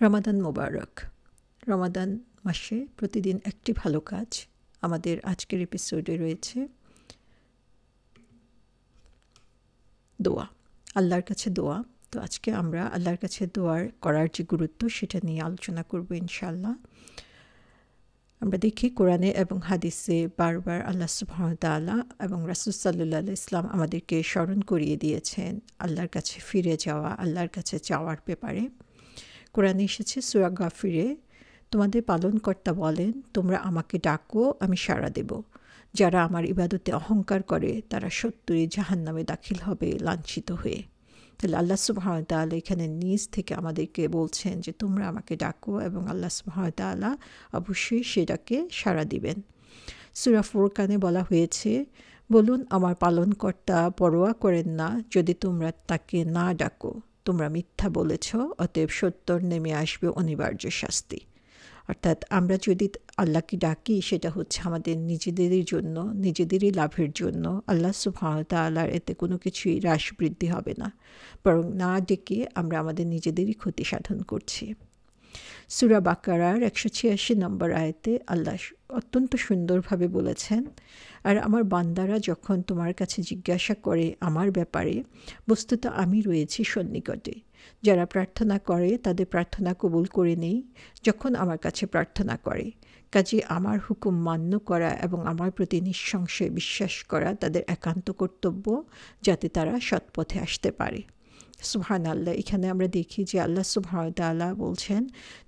রমাদান মোবারক। রমাদান মাসে প্রতিদিন একটি ভালো কাজ। আমাদের আজকের এপিসোডে রয়েছে দোয়া, আল্লাহর কাছে দোয়া। তো আজকে আমরা আল্লাহর কাছে দোয়ার করার যে গুরুত্ব সেটা নিয়ে আলোচনা করব ইনশাআল্লাহ। আমরা দেখি কোরআনে এবং হাদিসে বারবার আল্লাহ সুবহানাহু ওয়া তাআলা এবং রাসূল সাল্লাল্লাহু আলাইহি ওয়াসাল্লাম আমাদেরকে স্মরণ করিয়ে দিয়েছেন আল্লাহর কাছে ফিরে যাওয়া, আল্লাহর কাছে চাওয়ার ব্যাপারে। কোরআনে এসেছে সূরা গাফিরে, তোমাদের পালনকর্তা বলেন, তোমরা আমাকে ডাকো, আমি সাড়া দেব। যারা আমার ইবাদতে অহংকার করে তারা সত্যই জাহান্নামে দাখিল হবে লাঞ্ছিত হয়ে। তাহলে আল্লাহ সুবহানাহু ওয়া তাআলা এখানে নিজ থেকে আমাদেরকে বলছেন যে তোমরা আমাকে ডাকো এবং আল্লাহ সুবহানাহু ওয়া তাআলা অবশ্যই সেটাকে সাড়া দিবেন। সূরা ফুরকানে বলা হয়েছে, বলুন আমার পালনকর্তা পরোয়া করেন না যদি তোমরা তাকে না ডাকো। তোমরা মিথ্যা বলেছ, অতএব সত্তর নেমে আসবে অনিবার্য শাস্তি। অর্থাৎ আমরা যদি আল্লাহকে ডাকি সেটা হচ্ছে আমাদের নিজেদেরই জন্য, নিজেদেরই লাভের জন্য। আল্লাহ সুবহানাহু ওয়া তাআলার এতে কোনো কিছুই হ্রাস বৃদ্ধি হবে না, বরং না ডেকে আমরা আমাদের নিজেদেরই ক্ষতি সাধন করছি। সূরা বাকারার 186 নম্বর আয়াতে আল্লাহ অত্যন্ত সুন্দরভাবে বলেছেন, আর আমার বান্দারা যখন তোমার কাছে জিজ্ঞাসা করে আমার ব্যাপারে, বস্তুত আমি রয়েছি সন্নিকটে। যারা প্রার্থনা করে তাদের প্রার্থনা কবুল করে নেই যখন আমার কাছে প্রার্থনা করে। কাজে আমার হুকুম মান্য করা এবং আমার প্রতি নিঃসংশয়ে বিশ্বাস করা তাদের একান্ত কর্তব্য, যাতে তারা সৎপথে আসতে পারে। সুবহানাল্লাহ। এখানে আমরা দেখি যে আল্লাহ সুবহানাহু ওয়া তাআলা বলছেন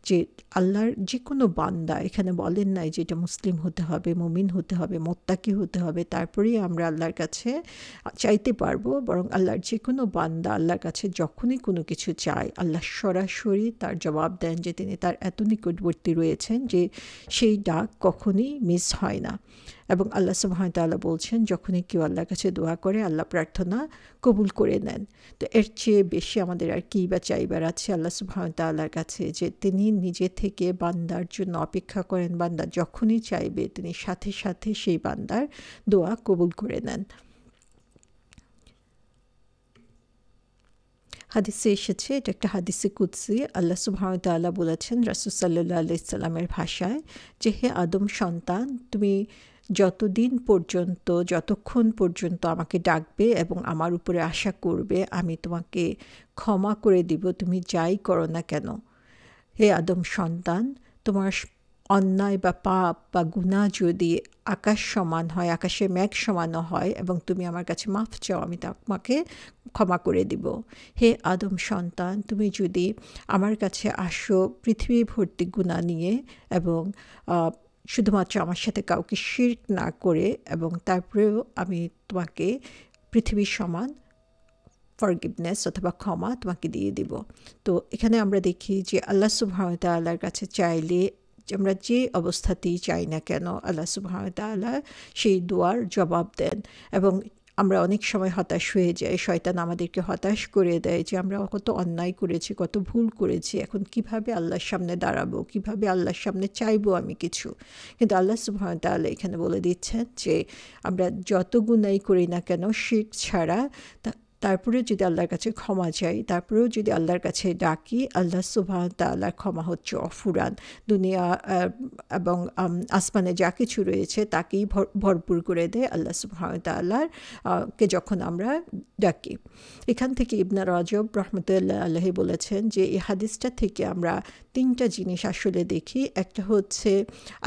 যে আল্লাহর যে কোনো বান্দা, এখানে বলেন নাই যে এটা মুসলিম হতে হবে, মুমিন হতে হবে, মোত্তাকি হতে হবে, তারপরেই আমরা আল্লাহর কাছে চাইতে পারবো। বরং আল্লাহর যে কোনো বান্দা আল্লাহর কাছে যখনই কোনো কিছু চায়, আল্লাহ সরাসরি তার জবাব দেন যে তিনি তার এত নিকটবর্তী রয়েছেন যে সেই ডাক কখনই মিস হয় না। এবং আল্লাহ সুবহানাহু ওয়া তাআলা বলছেন, যখনই কেউ আল্লাহর কাছে দোয়া করে আল্লাহ প্রার্থনা কবুল করে নেন। তো এর চেয়ে বেশি আমাদের আর কী বা চাইবার আছে আল্লাহ সুবহানাহু ওয়া তাআলার কাছে, যে তিনি নিজে থেকে বান্দার জন্য অপেক্ষা করেন। বান্দা যখনই চাইবে তিনি সাথে সাথে সেই বান্দার দোয়া কবুল করে নেন। হাদিসে এসেছে, এটা একটা হাদিসে কুদসি, আল্লাহ সুবহানাহু ওয়া তাআলা বলেছেন রাসূল সাল্লাল্লাহু আলাইহি সাল্লামের ভাষায় যে হে আদম সন্তান, তুমি যতক্ষণ পর্যন্ত আমাকে ডাকবে এবং আমার উপরে আশা করবে, আমি তোমাকে ক্ষমা করে দিব, তুমি যাই করো না কেন। হে আদম সন্তান, তোমার অন্যায় বা পাপ বা গুনাহ যদি আকাশ সমান হয়, আকাশে মেঘ সমানও হয়, এবং তুমি আমার কাছে মাফ চাও, আমি তোমাকে ক্ষমা করে দিব। হে আদম সন্তান, তুমি যদি আমার কাছে আসো পৃথিবী ভর্তি গুনাহ নিয়ে এবং শুধুমাত্র আমার সাথে কাউকে শিরক না করে, এবং তারপরেও আমি তোমাকে পৃথিবীর সমান ফরগিভনেস অথবা ক্ষমা তোমাকে দিয়ে দিব। তো এখানে আমরা দেখি যে আল্লাহ সুবহানাহু ওয়া তাআলার কাছে চাইলে আমরা যে অবস্থাতেই চাই না কেন, আল্লাহ সুবহানাহু ওয়া তাআলা সেই দোয়ার জবাব দেন। এবং আমরা অনেক সময় হতাশ হয়ে যাই, শয়তান আমাদেরকে হতাশ করে দেয় যে আমরা কত অন্যায় করেছি, কত ভুল করেছি, এখন কিভাবে আল্লাহর সামনে দাঁড়াবো, কিভাবে আল্লাহর সামনে চাইবো আমি কিছু। কিন্তু আল্লাহ সুবহানাহু ওয়া তাআলা এখানে বলে দিচ্ছেন যে আমরা যত গুনাহ করি না কেন শিরক ছাড়া, তারপরেও যদি আল্লাহর কাছে ক্ষমা চাই, তারপরেও যদি আল্লাহর কাছে ডাকি, আল্লাহ সুবহানাহু ওয়া তাআলার ক্ষমা হচ্ছে অফুরান। দুনিয়া এবং আসমানে যা কিছু রয়েছে তাকেই ভরপুর করে দেয় আল্লাহ সুবহানাহু ওয়া তাআলার কে যখন আমরা ডাকি। এখান থেকে ইবনে রজব রাহমাতুল্লাহ আলাইহি বলেছেন যে এই হাদিসটা থেকে আমরা তিনটা জিনিস আসলে দেখি। একটা হচ্ছে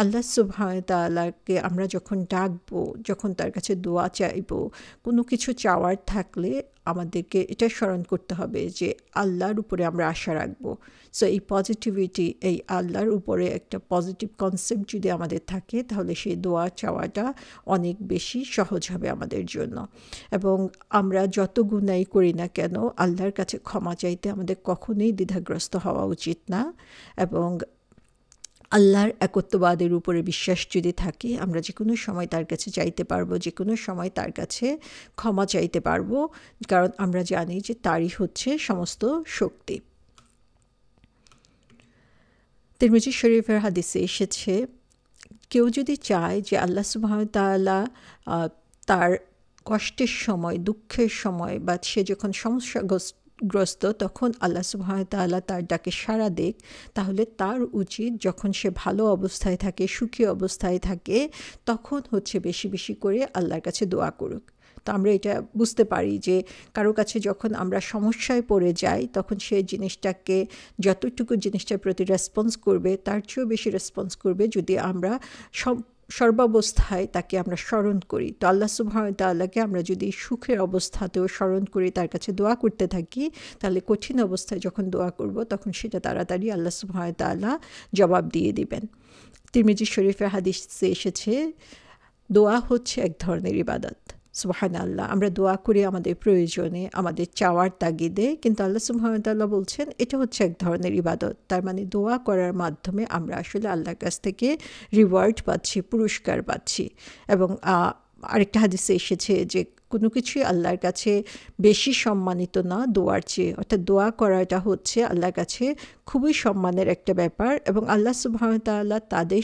আল্লাহ সুবহানাহু ওয়া তাআলাকে আমরা যখন ডাকবো, যখন তার কাছে দোয়া চাইবো, কোনো কিছু চাওয়ার থাকলে আমাদেরকে এটা স্মরণ করতে হবে যে আল্লাহর উপরে আমরা আশা রাখবো। সো এই পজিটিভিটি, এই আল্লাহর উপরে একটা পজিটিভ কনসেপ্ট যদি আমাদের থাকে, তাহলে সেই দোয়া চাওয়াটা অনেক বেশি সহজ হবে আমাদের জন্য। এবং আমরা যত গুনাহ করি না কেন আল্লাহর কাছে ক্ষমা চাইতে আমাদের কখনোই দ্বিধাগ্রস্ত হওয়া উচিত না। এবং আল্লাহর একত্ববাদের উপরে বিশ্বাস যদি থাকে, আমরা যে কোনো সময় তার কাছে চাইতে পারবো, যে কোনো সময় তার কাছে ক্ষমা চাইতে পারবো, কারণ আমরা জানি যে তারই হচ্ছে সমস্ত শক্তি। তিরমিজি শরীফের হাদিসে এসেছে, কেউ যদি চায় যে আল্লাহ সুবহানাহু ওয়া তাআলা তার কষ্টের সময়, দুঃখের সময়, বা সে যখন গ্রস্ত, তখন আল্লাহ সুবহানাহু ওয়া তাআলা তার ডাকে সাড়া দেক, তাহলে তার উচিত যখন সে ভালো অবস্থায় থাকে, সুখী অবস্থায় থাকে, তখন হচ্ছে বেশি বেশি করে আল্লাহর কাছে দোয়া করুক। তো আমরা এটা বুঝতে পারি যে কারো কাছে যখন আমরা সমস্যায় পড়ে যাই, তখন সে জিনিসটাকে যতটুকু জিনিসটার প্রতি রেসপন্স করবে তার চেয়েও বেশি রেসপন্স করবে যদি আমরা সর্বাবস্থায় তাকে আমরা স্মরণ করি। তো আল্লাহ সুবহানাহু ওয়া তাআলাকে আমরা যদি সুখের অবস্থাতেও স্মরণ করি, তার কাছে দোয়া করতে থাকি, তাহলে কঠিন অবস্থায় যখন দোয়া করব তখন সেটা তাড়াতাড়ি আল্লাহ সুবহানাহু ওয়া তাআলা জবাব দিয়ে দিবেন। তিরমিজি শরীফের হাদিসে এসেছে, দোয়া হচ্ছে এক ধরনের ইবাদত। সুবহানাল্লাহ, আমরা দোয়া করি আমাদের প্রয়োজনে, আমাদের চাওয়ার তাগিদে, কিন্তু আল্লাহ সুবহানাহু ওয়া তাআলা বলছেন এটা হচ্ছে এক ধরনের ইবাদত। তার মানে দোয়া করার মাধ্যমে আমরা আসলে আল্লাহর কাছ থেকে রিওয়ার্ড পাচ্ছি, পুরস্কার পাচ্ছি। এবং আরেকটা হাদিসে এসেছে যে কোনো কিছুই আল্লাহর কাছে বেশি সম্মানিত না দোয়ার চেয়ে, অর্থাৎ দোয়া করাটা হচ্ছে আল্লাহর কাছে খুবই সম্মানের একটা ব্যাপার। এবং আল্লাহ সুবহানাহু ওয়া তাআলা তাদের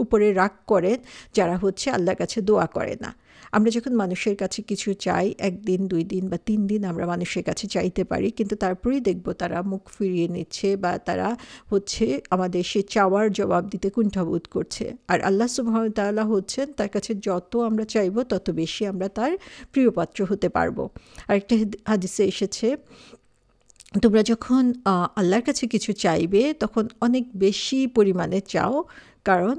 উপরে রাগ করেন যারা হচ্ছে আল্লাহর কাছে দোয়া করে না। আমরা যখন মানুষের কাছে কিছু চাই, 1 দিন 2 দিন বা 3 দিন আমরা মানুষের কাছে চাইতে পারি, কিন্তু তারপরেই দেখব তারা মুখ ফিরিয়ে নিচ্ছে বা তারা হচ্ছে আমাদের সে চাওয়ার জবাব দিতে কুণ্ঠাবোধ করছে। আর আল্লাহ সুবহানাহু ওয়া তাআলা হচ্ছেন, তার কাছে যত আমরা চাইব তত বেশি আমরা তার প্রিয়পাত্র হতে পারবো। আরেকটা হাদিসে এসেছে, তোমরা যখন আল্লাহর কাছে কিছু চাইবে তখন অনেক বেশি পরিমাণে চাও, কারণ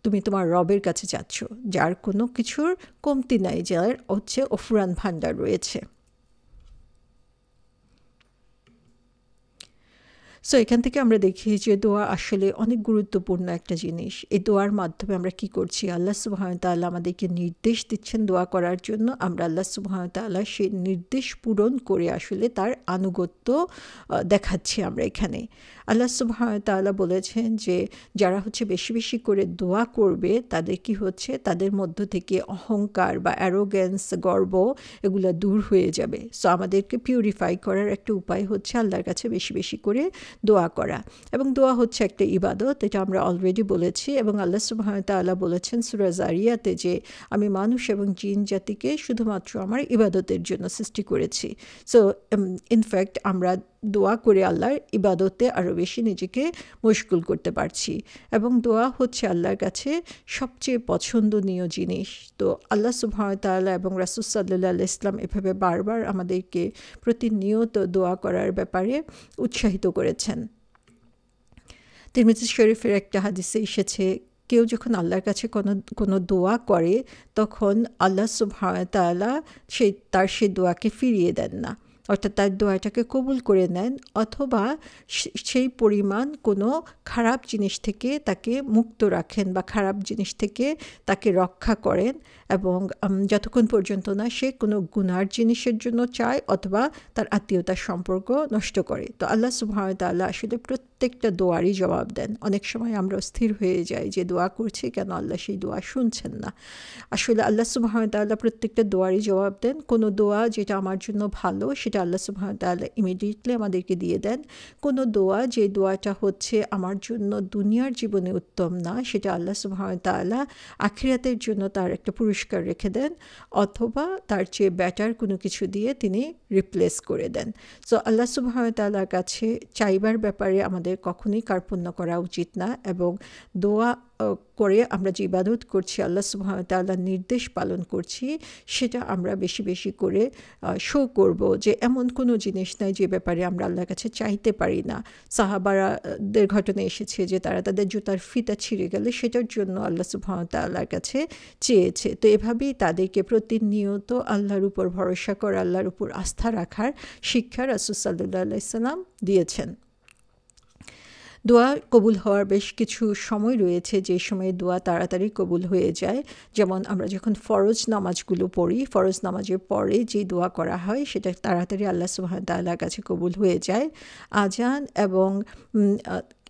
তুমি তোমার রবের কাছে যাচ্ছ, যার কোনো কিছুর কমতি নাই, যার হচ্ছে অফুরান ভাণ্ডার রয়েছে। সো এখান থেকে আমরা দেখি যে দোয়া আসলে অনেক গুরুত্বপূর্ণ একটা জিনিস। এই দোয়ার মাধ্যমে আমরা কি করছি, আল্লাহ সুবহানাহু ওয়া তাআলা আমাদেরকে নির্দেশ দিচ্ছেন দোয়া করার জন্য, আমরা আল্লাহ সুবহানাহু ওয়া তাআলা সেই নির্দেশ পূরণ করে আসলে তার আনুগত্য দেখাচ্ছি আমরা এখানে। আল্লাহ সুবহানাহু ওয়া তাআলা বলেছেন যে যারা হচ্ছে বেশি বেশি করে দোয়া করবে তাদের কি হচ্ছে, তাদের মধ্য থেকে অহংকার বা অ্যারোগেন্স, গর্ব, এগুলো দূর হয়ে যাবে। সো আমাদেরকে পিউরিফাই করার একটা উপায় হচ্ছে আল্লাহর কাছে বেশি বেশি করে দোয়া করা। এবং দোয়া হচ্ছে একটা ইবাদত, এটা আমরা অলরেডি বলেছি। এবং আল্লাহ সুবহানাহু ওয়া তাআলা বলেছেন সূরা যারিয়াতে যে আমি মানুষ এবং জিন জাতিকে শুধুমাত্র আমার ইবাদতের জন্য সৃষ্টি করেছি। সো ইনফ্যাক্ট আমরা দোয়া করে আল্লাহর ইবাদতে আরও বেশি নিজেকে মশগুল করতে পারছি। এবং দোয়া হচ্ছে আল্লাহর কাছে সবচেয়ে পছন্দনীয় জিনিস। তো আল্লাহ সুবহানাহু ওয়া তাআলা এবং রাসূল সাল্লাল্লাহু আলাইহি ওয়াসাল্লাম এভাবে বারবার আমাদেরকে প্রতিনিয়ত দোয়া করার ব্যাপারে উৎসাহিত করেছেন। তিরমিজি শরীফের একটা হাদিসে এসেছে, কেউ যখন আল্লাহর কাছে কোনো দোয়া করে তখন আল্লাহ সুবহানাহু ওয়া তাআলা তার সেই দোয়াকে ফিরিয়ে দেন না, অর্থাৎ তার দোয়াটাকে কবুল করে নেন, অথবা সেই পরিমাণ কোনো খারাপ জিনিস থেকে তাকে মুক্ত রাখেন বা খারাপ জিনিস থেকে তাকে রক্ষা করেন, এবং যতক্ষণ পর্যন্ত না সে কোনো গুনার জিনিসের জন্য চায় অথবা তার আত্মীয়তার সম্পর্ক নষ্ট করে। তো আল্লাহ সুবহানাহু ওয়া তাআলা আসলে প্রত্যেকটা দোয়ারই জবাব দেন। অনেক সময় আমরা স্থির হয়ে যাই যে দোয়া করছি কেন আল্লাহ সেই দোয়া শুনছেন না। আসলে আল্লাহ সুবহানাহু ওয়া তাআলা প্রত্যেকটা দোয়ারই জবাব দেন। কোনো দোয়া যেটা আমার জন্য ভালো সেটা আল্লাহ সুবহানাহু ওয়া তাআলা ইমিডিয়েটলি আমাদেরকে দিয়ে দেন। কোনো দোয়া যে দোয়াটা হচ্ছে আমার জন্য দুনিয়ার জীবনে উত্তম না, সেটা আল্লাহ সুবহানাহু ওয়া তাআলা আখিরাতের জন্য তার একটা পুরস্কার রেখে দেন, অথবা তার চেয়ে বেটার কোনো কিছু দিয়ে তিনি রিপ্লেস করে দেন। সো আল্লাহ সুবহানাহু ওয়া তাআলার কাছে চাইবার ব্যাপারে আমাদের কখনোই কার্পণ্য করা উচিত না। এবং দোয়া করে আমরা যে ইবাদত করছি, আল্লাহ সুবহানাহু ওয়া তাআলার নির্দেশ পালন করছি, সেটা আমরা বেশি বেশি করে শো করব যে এমন কোনো জিনিস নাই যে ব্যাপারে আমরা আল্লাহর কাছে চাইতে পারি না। সাহাবাদের ঘটনা এসেছে যে তারা তাদের জুতার ফিতা ছিঁড়ে গেলে সেটার জন্য আল্লাহ সুবহানাহু ওয়া তাআলার কাছে চেয়েছে। তো এভাবেই তাদেরকে প্রতিনিয়ত আল্লাহর উপর ভরসা করা, আল্লাহর উপর আস্থা রাখার শিক্ষা রাসূল সাল্লাল্লাহু আলাইহি ওয়াসাল্লাম দিয়েছেন। দোয়া কবুল হওয়ার বেশ কিছু সময় রয়েছে যে সময়ে দোয়া তাড়াতাড়ি কবুল হয়ে যায়। যেমন আমরা যখন ফরজ নামাজগুলো পড়ি, ফরজ নামাজের পরে যে দোয়া করা হয় সেটা তাড়াতাড়ি আল্লাহ সুবহানাহু ওয়া তাআলার কাছে কবুল হয়ে যায়। আজান এবং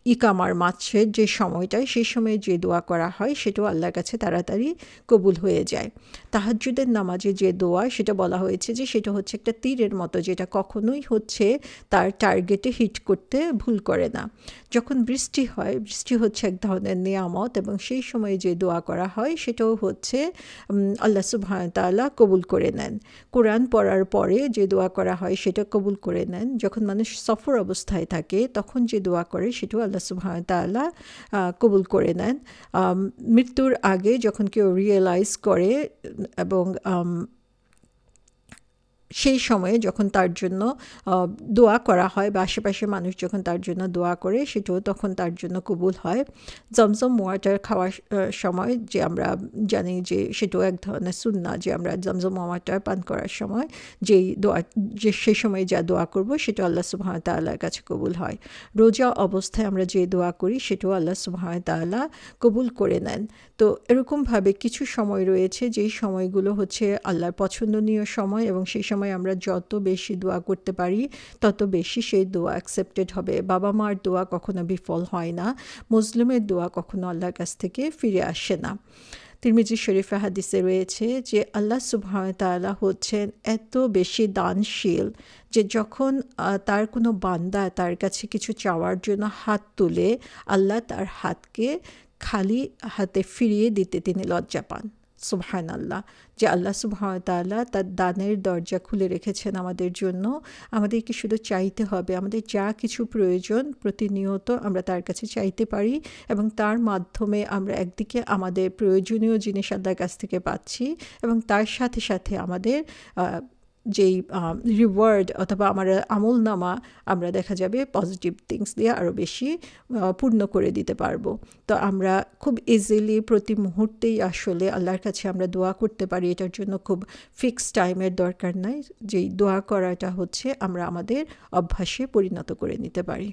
ইকামার মাঝের যে সময়টায় সেই সময়ে যে দোয়া করা হয় সেটাও আল্লাহর কাছে তাড়াতাড়ি কবুল হয়ে যায়। তাহাজ্জুদের নামাজে যে দোয়া সেটা বলা হয়েছে যে সেটা হচ্ছে একটা তীরের মতো, যেটা কখনোই হচ্ছে তার টার্গেটে হিট করতে ভুল করে না। যখন বৃষ্টি হয়, বৃষ্টি হচ্ছে এক ধরনের নেয়ামত, এবং সেই সময়ে যে দোয়া করা হয় সেটাও হচ্ছে আল্লাহ সুবহানাহু ওয়া তাআলা কবুল করে নেন। কোরআন পড়ার পরে যে দোয়া করা হয় সেটা কবুল করে নেন। যখন মানুষ সফর অবস্থায় থাকে তখন যে দোয়া করে সেটাও আল্লাহ সুবহানাহু ওয়া তাআলা কবুল করে নেন। মৃত্যুর আগে যখন কেউ রিয়েলাইজ করে এবং সেই সময়ে যখন তার জন্য দোয়া করা হয় বা আশেপাশের মানুষ যখন তার জন্য দোয়া করে সেটাও তখন তার জন্য কবুল হয়। জমজম ওয়াটার খাওয়ার সময় যে আমরা জানি যে সেটাও এক ধরনের সুন্নাহ, যে আমরা জমজম ওয়াটার পান করার সময় যেই দোয়া, যে সেই সময় যা দোয়া করব সেটা আল্লাহ সুবহানাহু ওয়া তাআলার কাছে কবুল হয়। রোজা অবস্থায় আমরা যে দোয়া করি সেটাও আল্লাহ সুবহানাহু ওয়া তাআলা কবুল করে নেন। তো এরকমভাবে কিছু সময় রয়েছে যেই সময়গুলো হচ্ছে আল্লাহর পছন্দনীয় সময়, এবং সেই সময় আমরা যত বেশি দোয়া করতে পারি তত বেশি সেই দোয়া অ্যাকসেপ্টেড হবে। বাবা মার দোয়া কখনো বিফল হয় না, মুসলিমের দোয়া কখনো আল্লাহর কাছ থেকে ফিরে আসে না। তিরমিজি শরীফে হাদিসে রয়েছে যে আল্লাহ সুবহানাহু ওয়া তাআলা হচ্ছেন এত বেশি দানশীল যে যখন তার কোনো বান্দা তার কাছে কিছু চাওয়ার জন্য হাত তুলে, আল্লাহ তার হাতকে খালি হাতে ফিরিয়ে দিতে তিনি লজ্জা পান। সুবহানাল্লাহ, যে আল্লাহ সুবহানাহু ওয়া তাআলা তার দানের দরজা খুলে রেখেছেন আমাদের জন্য। আমাদেরকে শুধু চাইতে হবে, আমাদের যা কিছু প্রয়োজন প্রতিনিয়ত আমরা তার কাছে চাইতে পারি, এবং তার মাধ্যমে আমরা একদিকে আমাদের প্রয়োজনীয় জিনিস আল্লাহর কাছ থেকে পাচ্ছি, এবং তার সাথে সাথে আমাদের যেই রিওয়ার্ড অথবা আমার আমলনামা আমরা দেখা যাবে পজিটিভ থিংস দিয়ে আরও বেশি পূর্ণ করে দিতে পারবো। তো আমরা খুব ইজিলি প্রতি মুহূর্তেই আসলে আল্লাহর কাছে আমরা দোয়া করতে পারি। এটার জন্য খুব ফিক্সড টাইমের দরকার নাই, যেই দোয়া করাটা হচ্ছে আমরা আমাদের অভ্যাসে পরিণত করে নিতে পারি।